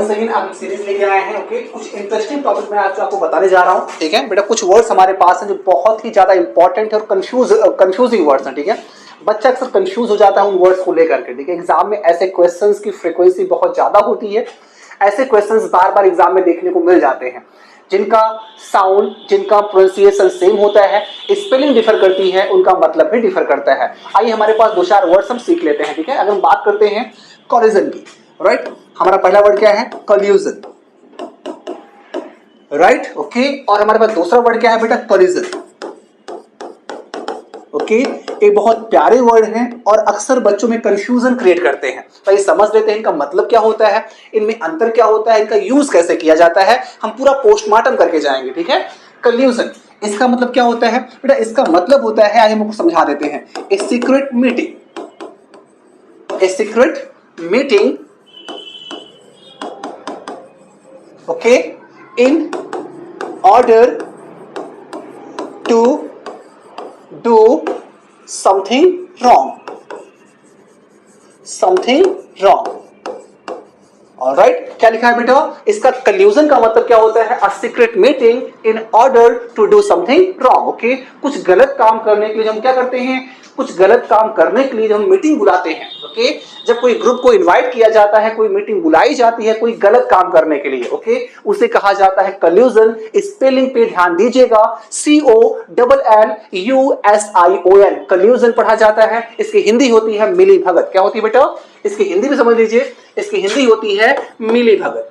Once again आप series लेके आए हैं। ओके, कुछ इंटरेस्टिंग टॉपिक मैं आज आपको बताने जा रहा हूँ। ठीक है बेटा, कुछ वर्ड्स हमारे पास हैं जो बहुत ही ज्यादा इंपॉर्टेंट है और कंफ्यूजिंग वर्ड्स हैं। ठीक है, बच्चा अक्सर कंफ्यूज हो जाता है उन वर्ड्स को लेकर के। ठीक है, एग्जाम में ऐसे क्वेश्चंस की फ्रीक्वेंसी बहुत ज्यादा होती है, ऐसे क्वेश्चंस बार बार एग्जाम में देखने को मिल जाते हैं जिनका साउंड, जिनका प्रोनाउंसिएशन सेम होता है, स्पेलिंग डिफर करती है, उनका मतलब भी डिफर करता है। आइए हमारे पास दो चार वर्ड्स हम सीख लेते हैं। ठीक है, अगर हम बात करते हैं कोलिजन की, राइट, हमारा पहला वर्ड क्या है? Collusion, right. ओके, और हमारे पास दूसरा वर्ड क्या है बेटा? कोलिजन। ओके, ये बहुत प्यारे वर्ड हैं और अक्सर बच्चों में कंफ्यूजन क्रिएट करते हैं। तो ये समझ लेते हैं इनका मतलब क्या होता है, इनमें अंतर क्या होता है, इनका यूज कैसे किया जाता है, हम पूरा पोस्टमार्टम करके जाएंगे। ठीक है, कोल्यूजन इसका मतलब क्या होता है बेटा? इसका मतलब होता है, आज हम आपको समझा देते हैं, a secret meeting, a secret meeting, okay, in order to do something wrong, something wrong. Alright, क्या लिखा है बेटा? इसका कोल्यूजन का मतलब क्या होता है? A secret meeting in order to do something wrong. Okay, कुछ गलत काम करने के लिए हम क्या करते हैं? कुछ गलत काम करने के लिए जब हम मीटिंग बुलाते हैं, ओके, जब कोई ग्रुप को इनवाइट किया जाता है, कोई मीटिंग बुलाई जाती है कोई गलत काम करने के लिए, ओके, उसे कहा जाता है कोल्यूजन। स्पेलिंग पे ध्यान दीजिएगा, COLLUSION, कोल्यूजन पढ़ा जाता है। इसकी हिंदी होती है मिली भगत। क्या होती है बेटा? इसकी हिंदी भी समझ लीजिए, इसकी हिंदी होती है मिली भगत,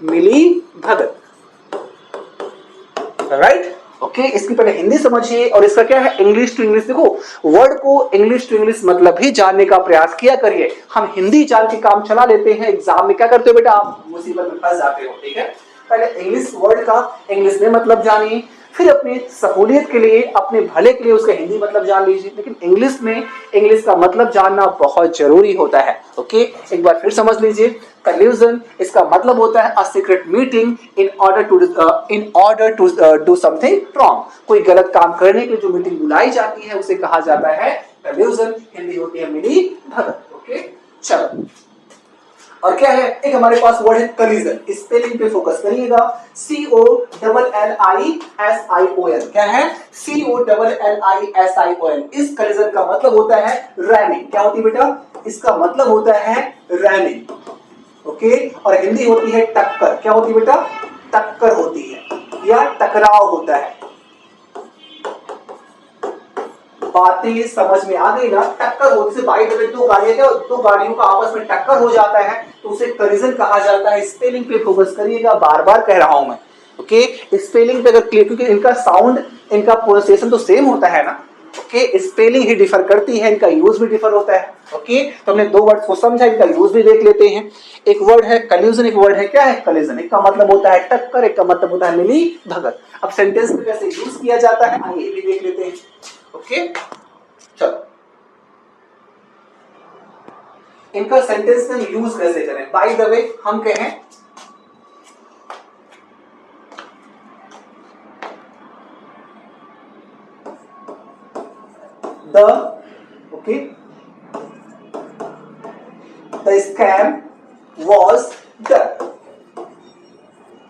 मिली भगत, राइट। ओके, इसकी पहले हिंदी समझिए और इसका क्या है? English to English. देखो, वर्ड को इंग्लिश टू इंग्लिश मतलब ही जानने का प्रयास किया करिए। हम हिंदी जान के काम चला लेते हैं, एग्जाम में क्या करते हो बेटा? आप मुसीबत में फंस जाते हो। ठीक है, पहले इंग्लिश वर्ड का इंग्लिश में मतलब जानिए, फिर अपनी सहूलियत के लिए, अपने भले के लिए उसका हिंदी मतलब जान लीजिए। लेकिन इंग्लिश में इंग्लिश का मतलब जानना बहुत जरूरी होता है। ओके, एक बार फिर समझ लीजिए, कोल्यूजन इसका मतलब होता है a secret meeting in order to do something wrong. कोई गलत काम करने के लिए जो मीटिंग बुलाई जाती है उसे कहा जाता है कोल्यूजन। हिंदी होती है मिली भगत। ओके, चलो, और क्या है? एक हमारे पास वर्ड है कोलिजन। स्पेलिंग पे फोकस करिएगा, COLLISION। क्या है? COLLISION। इस कोलिजन का मतलब होता है रैमिंग। क्या होती है बेटा? इसका मतलब होता है रैमिंग। ओके, और हिंदी होती है टक्कर। क्या होती है बेटा? टक्कर होती है या टकराव होता है। बातें समझ में आ गई ना? टक्कर होने से बाई द वे दो गाड़ियों का आपस में टक्कर हो जाता है तो उसे कोलिजन कहा जाता है। स्पेलिंग पे फोकस करिएगा, बार बार कह रहा हूं मैं। ओके, स्पेलिंग पे अगर क्लियर, क्योंकि इनका साउंड, इनका प्रोनाउंसिएशन तो सेम होता है ना। ओके, स्पेलिंग ही डिफर करती है, इनका यूज भी डिफर होता है। ओके, तो हमने दो वर्ड को समझा, इनका यूज भी देख लेते हैं। एक वर्ड है कोल्यूजन, एक वर्ड है क्या है? कोलिजन। एक का मतलब होता है टक्कर, एक का मतलब होता है मिली भगत। अब सेंटेंस में कैसे यूज किया जाता है आइए भी देख लेते हैं। ओके, चलो, इनका सेंटेंस में यूज कैसे करें? बाय द वे हम कहें the scam was done.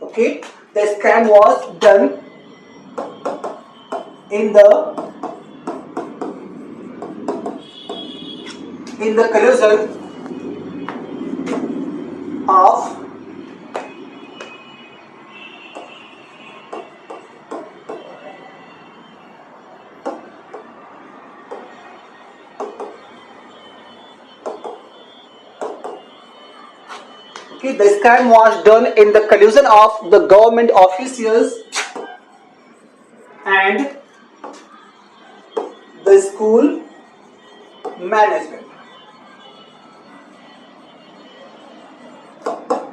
Okay, the scam was done in the collusion of the scam was done in the collusion of the government officials and the school management.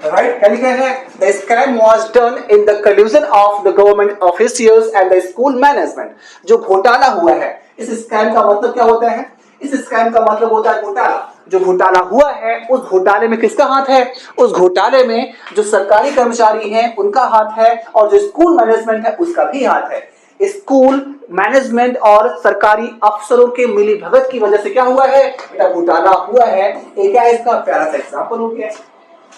Right? क्या लिखा है? The scam was done in the collusion of the government officials and the school management. जो घोटाला हुआ है, इस scam का मतलब क्या होता है? इस स्कैम का मतलब होता है घोटाला। जो घोटाला हुआ है उस घोटाले में किसका हाथ है? उस घोटाले में जो सरकारी कर्मचारी हैं उनका हाथ है और जो स्कूल मैनेजमेंट है उसका भी हाथ है। स्कूल मैनेजमेंट और सरकारी अफसरों के मिली भगत की वजह से क्या हुआ है बेटा? घोटाला हुआ है। एक क्या इसका प्यारा सा एग्जांपल हो गया।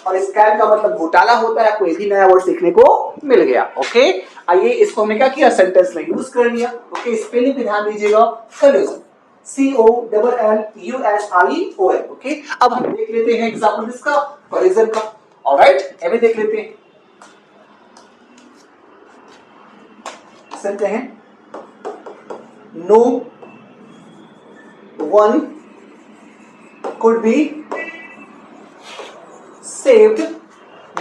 और स्कैम का मतलब घोटाला होता है। आपको ये भी नया वर्ड सीखने को मिल गया। ओके, आइए इसको हमने क्या किया, सेंटेंस में यूज कर लिया। ओके, स्पेलिंग पे ध्यान दीजिएगा, कोलिजन, COLLION। ओके, अब हम देख लेते हैं एग्जांपल इसका, कोलिजन का। ऑलराइट, ये भी देख लेते हैं। सुनते हैं, no one could be saved,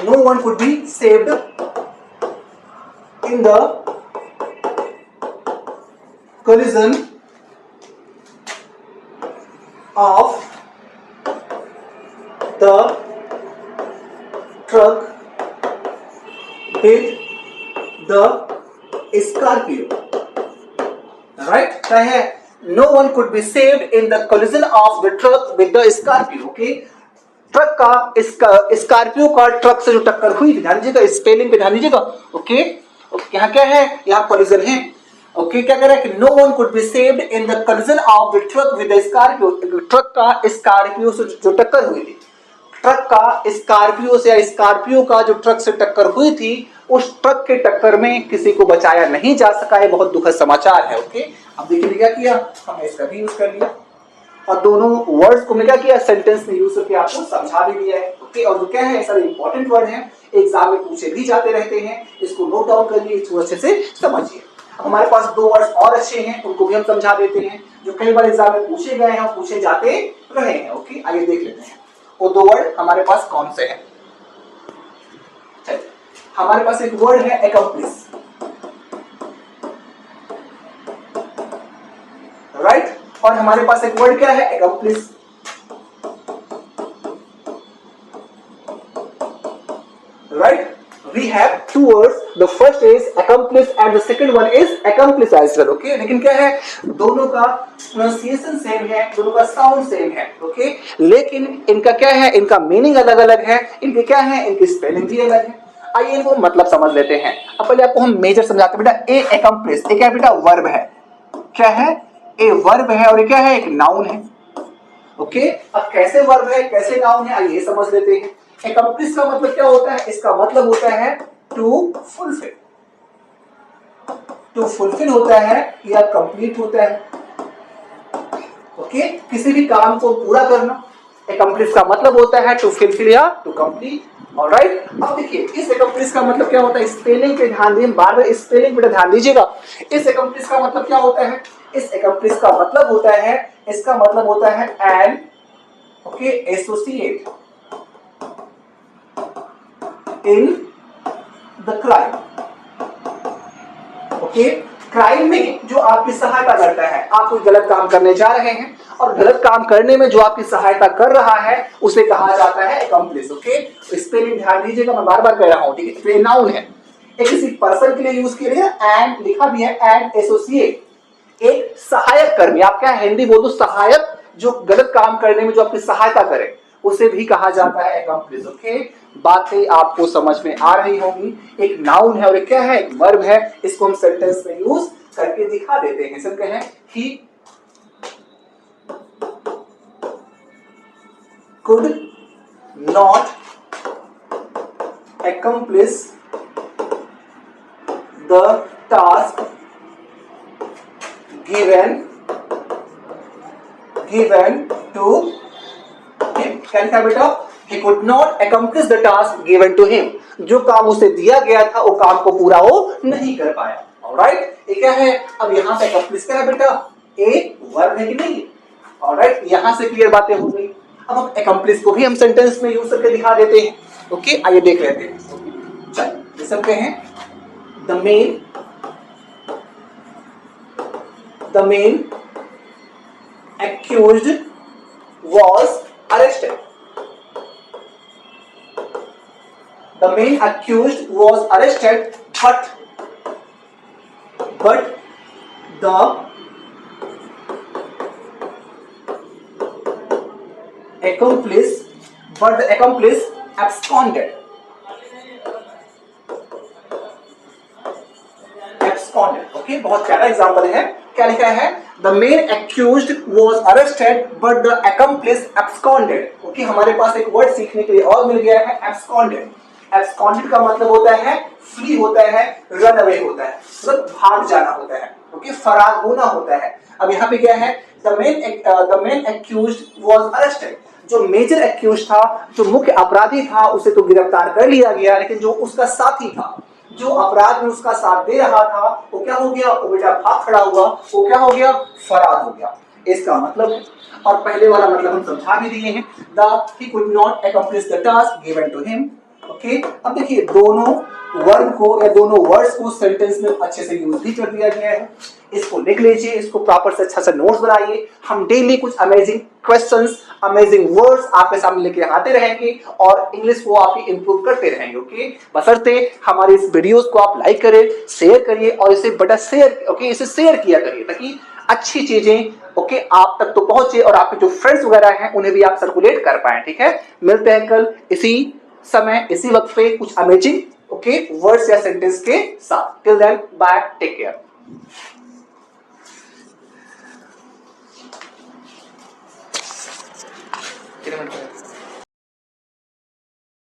no one could be saved in the collision of the truck with the Scorpio. Right? क्या है? No one could be saved in the collision of the truck with the Scorpio. Okay? Truck का Scorpio का truck से जो टक्कर हुई थी, ध्यान दीजिएगा, स्पेलिंग पे ध्यान दीजिएगा। ओके, यहाँ क्या है, यहाँ कोलिजन है। ओके, क्या कह रहा है कि no one could be saved in the collision of the truck with the Scorpio. Truck का स्कॉर्पियो से जो टक्कर हुई थी, ट्रक का स्कॉर्पियो से या स्कॉर्पियो का जो ट्रक से टक्कर हुई थी, उस ट्रक के टक्कर में किसी को बचाया नहीं जा सका है। बहुत दुखद समाचार है। ओके, अब देखिए क्या किया, हमने इसका भी यूज कर लिया और दोनों वर्ड्स को मैं क्या किया, सेंटेंस में यूज करके आपको समझा भी दिया है। ओके, और जो क्या है, सारे इंपॉर्टेंट वर्ड हैं, एग्जाम में पूछे भी जाते रहते हैं। इसको नोट डाउन करिए, इसको अच्छे से समझिए। अब हमारे पास दो वर्ड्स और अच्छे हैं, उनको भी हम समझा देते हैं, जो कई बार एग्जाम में पूछे गए हैं और पूछे जाते रहे हैं। ओके, आइए देख लेते हैं वो दो वर्ड हमारे पास कौन से हैं। चलिए, हमारे पास एक वर्ड है अकम्प्लिस। राइट, और हमारे पास एक वर्ड क्या है, accomplish. Right, we have two words, the first is accomplice and the second one is accomplice as well. Okay, लेकिन क्या है, दोनों का प्रोनाउंसिएशन सेम है, दोनों का साउंड सेम है। ओके, लेकिन इनका क्या है, इनका मीनिंग अलग अलग है, इनके क्या है, इनकी स्पेलिंग भी अलग है। आइए इनको मतलब समझ लेते हैं। अब पहले आपको हम मेजर समझाते हैं। बेटा, ए accomplice, ए क्या बेटा, वर्ब है। क्या है, ए वर्ब है, और ये क्या है, एक नाउन है। ओके, अब कैसे वर्ब है, कैसे नाउन है, आइए समझ लेते हैं। accomplish का मतलब क्या होता है, इसका मतलब होता है टू फुलफिल। टू फुलफिल होता है या कंप्लीट होता है। ओके, किसी भी काम को पूरा करना, accomplish का मतलब होता है टू फुलफिल या टू कंप्लीट। ऑलराइट, अब देखिए इस accomplish का मतलब क्या होता है, स्पेलिंग पे ध्यान दीजिए, बार बार स्पेलिंग पे ध्यान दीजिएगा। इस accomplish का मतलब क्या होता है, इस accomplish का मतलब होता है, इसका मतलब होता है an, okay, associate in the crime. Okay, crime में जो आपकी सहायता करता है, आप कोई गलत काम करने जा रहे हैं और गलत काम करने में जो आपकी सहायता कर रहा है उसे कहा जाता है accomplice। ओके, स्पेलिंग ध्यान दीजिएगा, मैं बार बार कह रहा हूं, ठीक है। ये नाउन है, एक किसी पर्सन के लिए यूज किया है, एंड लिखा भी है, एंड एसोसिएट, एक सहायक कर्मी। आप क्या हिंदी बोल दो, सहायक, जो गलत काम करने में जो आपकी सहायता करे, उसे भी कहा जाता है accomplice। ओके, बातें आपको समझ में आ रही होंगी। एक नाउन है और एक क्या है, एक वर्ब है। इसको हम सेंटेंस में यूज करके दिखा देते हैं। सिर्फ कहें ही could not accomplish the task given to him। क्या लिखा बेटा, he could not accomplish the task given to him। जो काम उसे दिया गया था वो काम को पूरा वो नहीं कर पाया। ऑलराइट, ये क्या है, अब यहाँ पे accomplish क्या है बेटा, एक वर्ब है कि नहीं। ऑलराइट, यहाँ से क्लियर बातें हो गई। अब हम accomplish को भी हम सेंटेंस में यूज करके दिखा देते हैं। ओके, आइए देख लेते हैं। चलिए सब कहें, the main accused was arrested। The main accused was arrested, but the accomplice absconded। Okay, बहुत प्यारा एग्जांपल है। क्या लिखा है, The main accused was arrested, but the accomplice absconded. Okay, हमारे पास एक वर्ड सीखने के लिए और मिल गया है, absconded. Absconded का मतलब होता है फ्री होता है, रन अवे होता है, मतलब भाग जाना होता है. ओके, फरार होना होता है. अब यहाँ पे क्या है, the main accused was arrested. जो मेजर एक्यूज था, जो मुख्य अपराधी था, उसे तो गिरफ्तार कर लिया गया, लेकिन जो उसका साथी था, जो अपराध में उसका साथ दे रहा था, वो क्या हो गया, वो बेटा भाग खड़ा हुआ, वो क्या हो गया, फरार हो गया. इसका मतलब है, और पहले वाला मतलब हम समझा भी दिए हैं, he could not accomplish the task given to him. Okay, अब देखिए दोनों वर्ब को या दोनों वर्ड्स को सेंटेंस में अच्छे से यूज भी कर दिया गया है. इसको लिख लीजिए, इसको प्रॉपर से अच्छा सा नोट्स बनाइए. हम डेली कुछ अमेजिंग क्वेश्चंस, अमेजिंग वर्ड्स आपके सामने लेके आते रहेंगे और इंग्लिश को आप ही इंप्रूव करते रहेंगे. ओके, बशर्ते हमारे इस वीडियोस को आप लाइक करें, शेयर करिए और इसे बड़ा शेयर, ओके, इसे शेयर किया करिए ताकि अच्छी चीजें, ओके, आप तक तो पहुंचे और आपके जो फ्रेंड्स वगैरह हैं उन्हें भी आप सर्कुलेट कर पाए. ठीक है, मिलते हैं कल इसी समय इसी वक्त पे कुछ अमेजिंग, ओके, वर्ड्स या सेंटेंस के साथ. Till then, bye, take care.